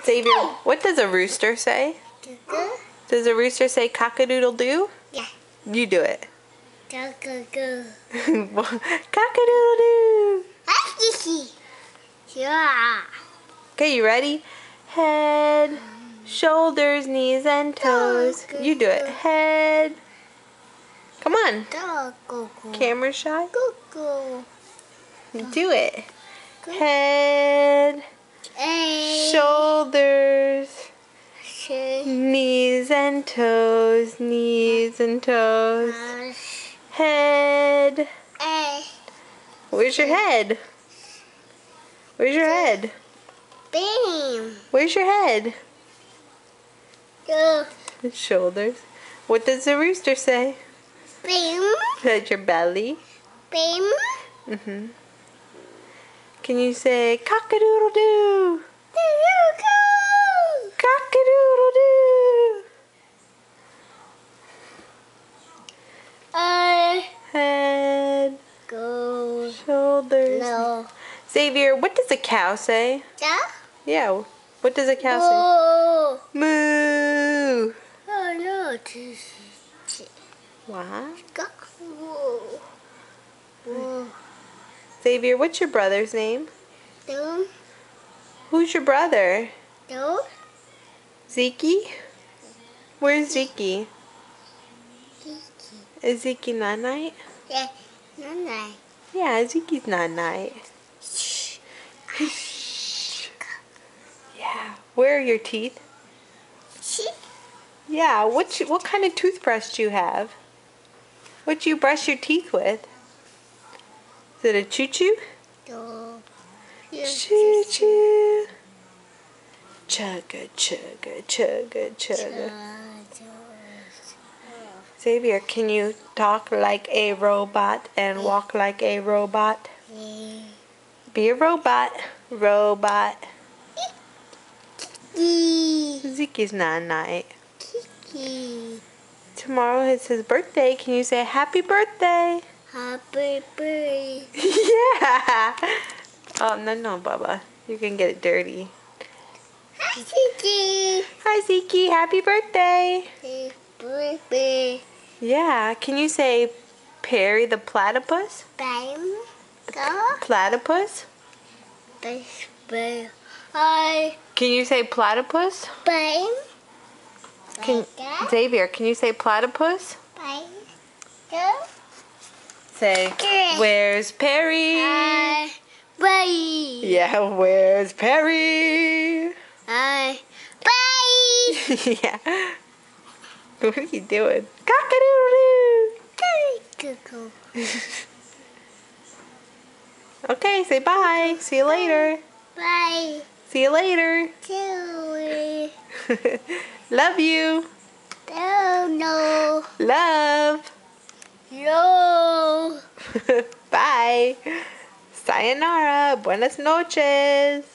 Xavier, what does a rooster say? Does a rooster say cock-a-doodle-doo? Yeah. You do it. Cock-a-doodle. Cock-a-doodle-doo. Yeah. Okay, you ready? Head, shoulders, knees, and toes. You do it. Head. Come on. Camera shy. Do it. Head, shoulders, knees and toes, knees and toes. Head. Where's your head? Where's your head? Bam. Where's your head? Go. Shoulders. What does the rooster say? Bam. At your belly. Bam. Mhm. Can you say cock-a-doodle-doo? Cock-a-doodle-doo. Head. Go. Shoulders. No. Xavier, what does a cow say? Yeah. Yeah. What does a cow Oh. say? Moo. Oh no. What? Whoa. Xavier, what's your brother's name? No. Who's your brother? No. Zeke? Where's Zeke? Is Zeke Nanite? Yeah. No. Yeah, Zeke's Nanite. Yeah. Where are your teeth? Yeah. What kind of toothbrush do you have? What do you brush your teeth with? Is it a choo-choo? No. Choo-choo. Chugga, chugga, chugga, chugga. Xavier, can you talk like a robot and walk like a robot? Be a robot. Robot. Zeke is not night. Tomorrow is his birthday. Can you say happy birthday? Happy birthday. Yeah. Oh, no, Bubba. You can get it dirty. Hi, Zeke. Hi, Zeke. Happy birthday. Happy birthday. Yeah. Can you say Perry the platypus? Bam. Go. Platypus? Hi. Can you say platypus? Bam. Xavier, can you say platypus? Bam. Go. Say, where's Perry? Hi. Bye. Yeah, where's Perry? Hi. Bye. Yeah. What are you doing? Cock-a-doodle-doo. Okay, say bye. See you later. Bye. See you later. Two. Love you. No. Love. No. Bye. Sayonara. Buenas noches.